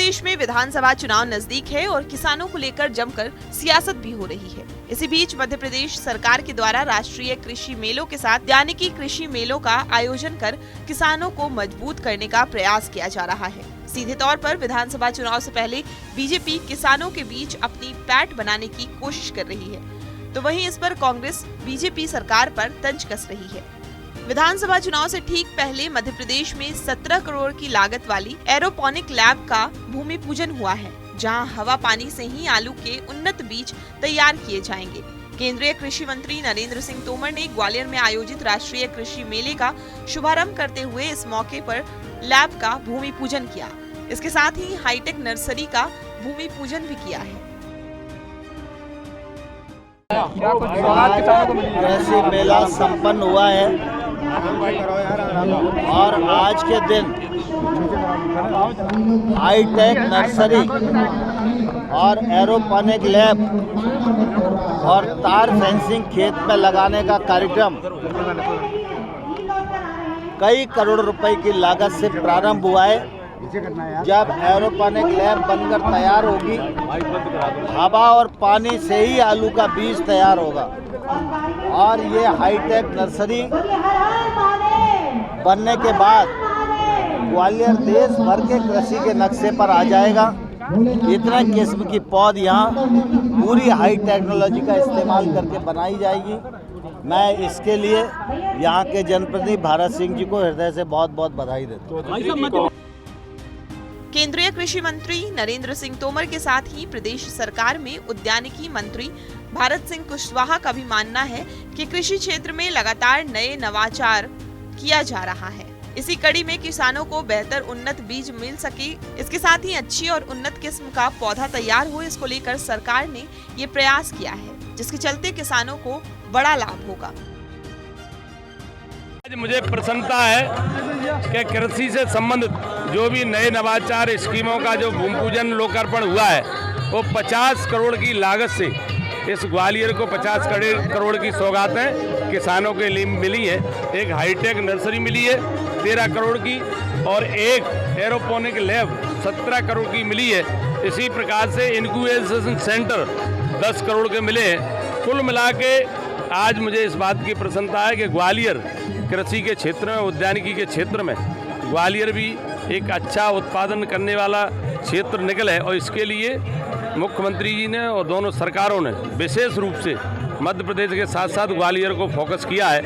प्रदेश में विधानसभा चुनाव नजदीक है और किसानों को लेकर जमकर सियासत भी हो रही है। इसी बीच मध्य प्रदेश सरकार के द्वारा राष्ट्रीय कृषि मेलों के साथ उद्यानिकी कृषि मेलों का आयोजन कर किसानों को मजबूत करने का प्रयास किया जा रहा है। सीधे तौर पर विधानसभा चुनाव से पहले बीजेपी किसानों के बीच अपनी पैठ बनाने की कोशिश कर रही है, तो वहीं इस पर कांग्रेस बीजेपी सरकार पर तंज कस रही है। विधानसभा चुनाव से ठीक पहले मध्य प्रदेश में 17 करोड़ की लागत वाली एरोपोनिक लैब का भूमि पूजन हुआ है, जहां हवा पानी से ही आलू के उन्नत बीज तैयार किए जाएंगे। केंद्रीय कृषि मंत्री नरेंद्र सिंह तोमर ने ग्वालियर में आयोजित राष्ट्रीय कृषि मेले का शुभारंभ करते हुए इस मौके पर लैब का भूमि पूजन किया। इसके साथ ही हाईटेक नर्सरी का भूमि पूजन भी किया है। कृषि मेला संपन्न हुआ है और आज के दिन हाईटेक नर्सरी और एरोपोनिक लैब और तार फेंसिंग खेत में लगाने का कार्यक्रम कई करोड़ रुपए की लागत से प्रारंभ हुआ है। जब एरोपोनिक लैब बनकर तैयार होगी, हवा और पानी से ही आलू का बीज तैयार होगा और ये हाईटेक नर्सरी बनने के बाद ग्वालियर देश भर के कृषि के नक्शे पर आ जाएगा। इतने किस्म की पौध यहाँ पूरी हाई टेक्नोलॉजी का इस्तेमाल करके बनाई जाएगी। मैं इसके लिए यहाँ के जनप्रतिनिधि भारत सिंह जी को हृदय से बहुत बहुत बधाई देता हूँ। केंद्रीय कृषि मंत्री नरेंद्र सिंह तोमर के साथ ही प्रदेश सरकार में उद्यानिकी मंत्री भारत सिंह कुशवाहा का भी मानना है कि कृषि क्षेत्र में लगातार नए नवाचार किया जा रहा है। इसी कड़ी में किसानों को बेहतर उन्नत बीज मिल सके, इसके साथ ही अच्छी और उन्नत किस्म का पौधा तैयार हो, इसको लेकर सरकार ने ये प्रयास किया है, जिसके चलते किसानों को बड़ा लाभ होगा। आज मुझे प्रसन्नता है कि कृषि से संबंधित जो भी नए नवाचार स्कीमों का जो भूमि पूजन लोकार्पण हुआ है, वो 50 करोड़ की लागत से इस ग्वालियर को 50 करोड़ की सौगातें किसानों के लिए मिली है। एक हाईटेक नर्सरी मिली है 13 करोड़ की और एक एरोपोनिक लैब 17 करोड़ की मिली है। इसी प्रकार से इनक्यूबेशन सेंटर 10 करोड़ के मिले हैं। कुल मिला के आज मुझे इस बात की प्रसन्नता है कि ग्वालियर कृषि के क्षेत्र में, उद्यानिकी के क्षेत्र में ग्वालियर भी एक अच्छा उत्पादन करने वाला क्षेत्र निकले और इसके लिए मुख्यमंत्री जी ने और दोनों सरकारों ने विशेष रूप से मध्य प्रदेश के साथ साथ ग्वालियर को फोकस किया है।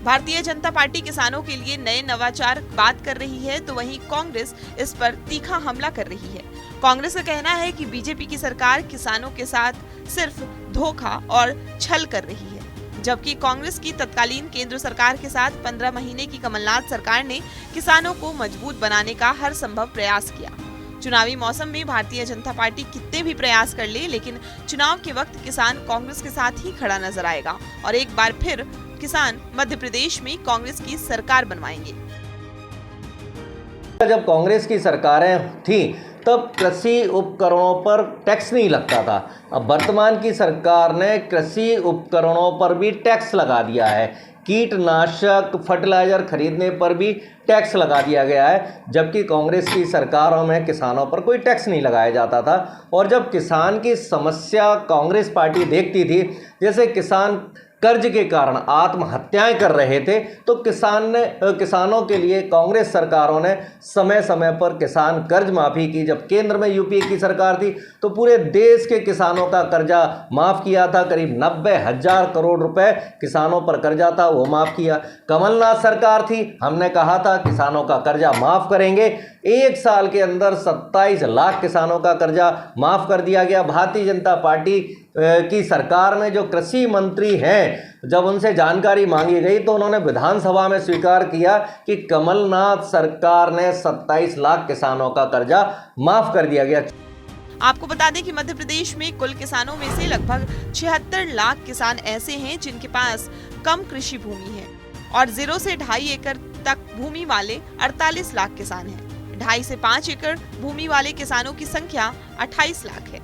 भारतीय जनता पार्टी किसानों के लिए नए नवाचार बात कर रही है, तो वहीं कांग्रेस इस पर तीखा हमला कर रही है। कांग्रेस का कहना है कि बीजेपी की सरकार किसानों के साथ सिर्फ धोखा और छल कर रही है, जबकि कांग्रेस की तत्कालीन केंद्र सरकार के साथ 15 महीने की कमलनाथ सरकार ने किसानों को मजबूत बनाने का हर संभव प्रयास किया। चुनावी मौसम में भारतीय जनता पार्टी कितने भी प्रयास कर ले, लेकिन चुनाव के वक्त किसान कांग्रेस के साथ ही खड़ा नजर आएगा और एक बार फिर किसान मध्य प्रदेश में कांग्रेस की सरकार बनवाएंगे। जब कांग्रेस की सरकारें थी तब कृषि उपकरणों पर टैक्स नहीं लगता था। अब वर्तमान की सरकार ने कृषि उपकरणों पर भी टैक्स लगा दिया है। कीटनाशक फर्टिलाइजर खरीदने पर भी टैक्स लगा दिया गया है, जबकि कांग्रेस की सरकारों में किसानों पर कोई टैक्स नहीं लगाया जाता था। और जब किसान की समस्या कांग्रेस पार्टी देखती थी, जैसे किसान कर्ज के कारण आत्महत्याएं कर रहे थे, तो किसानों के लिए कांग्रेस सरकारों ने समय समय पर किसान कर्ज माफ़ी की। जब केंद्र में यूपीए की सरकार थी तो पूरे देश के किसानों का कर्जा माफ़ किया था। करीब 90,000 करोड़ रुपए किसानों पर कर्जा था, वो माफ़ किया। कमलनाथ सरकार थी, हमने कहा था किसानों का कर्जा माफ़ करेंगे। एक साल के अंदर 27 लाख किसानों का कर्जा माफ़ कर दिया गया। भारतीय जनता पार्टी की सरकार में जो कृषि मंत्री हैं, जब उनसे जानकारी मांगी गई तो उन्होंने विधानसभा में स्वीकार किया कि कमलनाथ सरकार ने 27 लाख किसानों का कर्जा माफ़ कर दिया गया। आपको बता दें कि मध्य प्रदेश में कुल किसानों में से लगभग 76 लाख किसान ऐसे हैं जिनके पास कम कृषि भूमि है और 0 से 2.5 एकड़ तक भूमि वाले 48 लाख किसान हैं। 2.5 से 5 एकड़ भूमि वाले किसानों की संख्या 28 लाख है।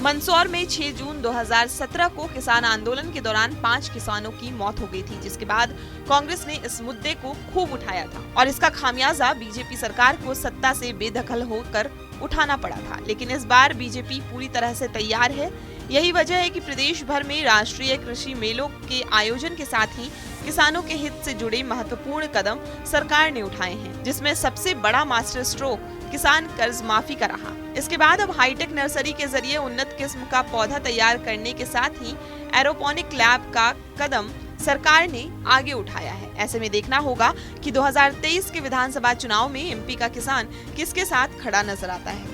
मंदसौर में 6 जून 2017 को किसान आंदोलन के दौरान 5 किसानों की मौत हो गई थी, जिसके बाद कांग्रेस ने इस मुद्दे को खूब उठाया था और इसका खामियाजा बीजेपी सरकार को सत्ता से बेदखल होकर उठाना पड़ा था। लेकिन इस बार बीजेपी पूरी तरह से तैयार है। यही वजह है कि प्रदेश भर में राष्ट्रीय कृषि मेलों के आयोजन के साथ ही किसानों के हित से जुड़े महत्वपूर्ण कदम सरकार ने उठाए हैं, जिसमें सबसे बड़ा मास्टर स्ट्रोक किसान कर्ज माफी का रहा। इसके बाद अब हाईटेक नर्सरी के जरिए उन्नत किस्म का पौधा तैयार करने के साथ ही एरोपोनिक लैब का कदम सरकार ने आगे उठाया है। ऐसे में देखना होगा कि 2023 के विधानसभा चुनाव में एमपी का किसान किसके साथ खड़ा नजर आता है।